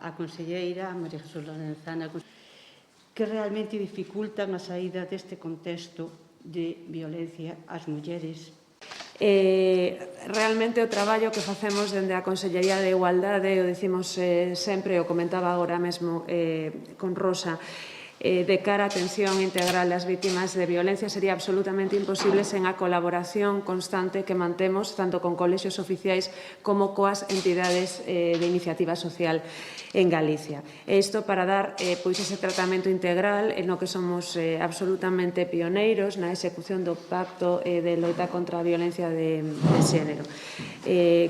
A conselleira María Jesús Lorenzana, que realmente dificultan a saída deste contexto de violencia ás mulleres. Realmente o traballo que facemos dende a Consellería de Igualdade, o dicimos sempre, o comentaba agora mesmo con Rosa, de cara á atención integral das vítimas de violencia sería absolutamente imposible sen a colaboración constante que mantemos tanto con colexios oficiais como coas entidades de iniciativa social en Galicia. Isto para dar ese tratamento integral no que somos absolutamente pioneiros na execución do Pacto de loita contra a violencia de xénero.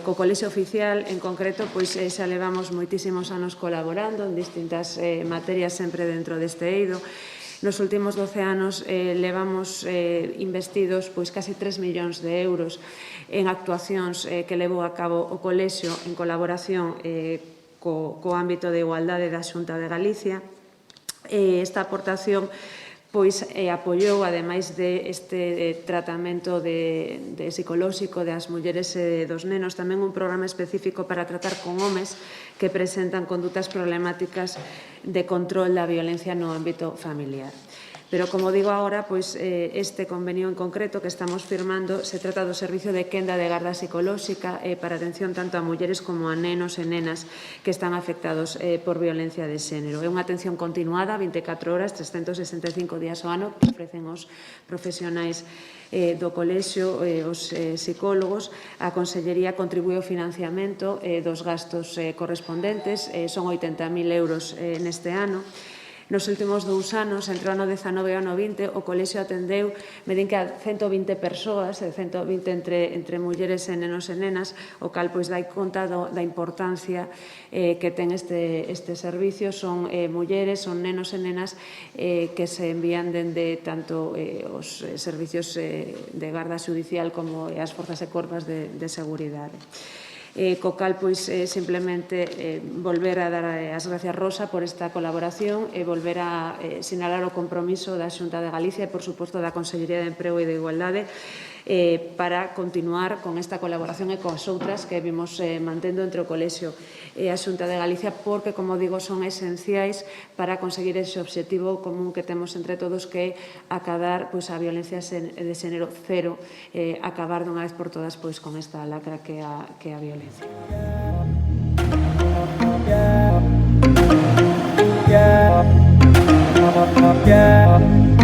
Co colexio oficial, en concreto, xa levamos moitísimos anos colaborando en distintas materias sempre dentro deste eido. Nos últimos 12 anos levamos investidos casi 3 millóns de euros en actuacións que levou a cabo o colexio en colaboración co ámbito de igualdade da Xunta de Galicia. Esta aportación apoiou, ademais deste tratamento psicolóxico das mulleres e dos nenos, tamén un programa específico para tratar con homes que presentan condutas problemáticas de control da violencia no ámbito familiar. Pero, como digo agora, este convenio en concreto que estamos firmando se trata do servicio de quenda de garda psicolóxica para atención tanto a mulleres como a nenos e nenas que están afectados por violencia de xénero. É unha atención continuada, 24 horas, 365 días ao ano, que ofrecen os profesionais do colexio, os psicólogos. A Consellería contribúe ao financiamento dos gastos correspondentes, son 80.000 euros neste ano. Nos últimos 2 anos, entre o ano 19 e o ano 20, o colexio atendeu, medín que a 120 persoas, 120 entre mulleres e nenos e nenas, o cal dai conta da importancia que ten este servicio. Son mulleres, son nenos e nenas que se envían dende tanto os servicios de garda judicial como as forzas e corpas de seguridade. Co cal, simplemente volver a dar as gracias, Rosa, por esta colaboración e volver a sinalar o compromiso da Xunta de Galicia e, por suposto, da Consellería de Emprego e de Igualdade para continuar con esta colaboración e coas outras que vimos mantendo entre o Colexio e a Xunta de Galicia, porque, como digo, son esenciais para conseguir ese obxectivo común que temos entre todos, que é acabar a violencia de xénero cero, acabar dunha vez por todas con esta lacra que é a violencia. Yeah.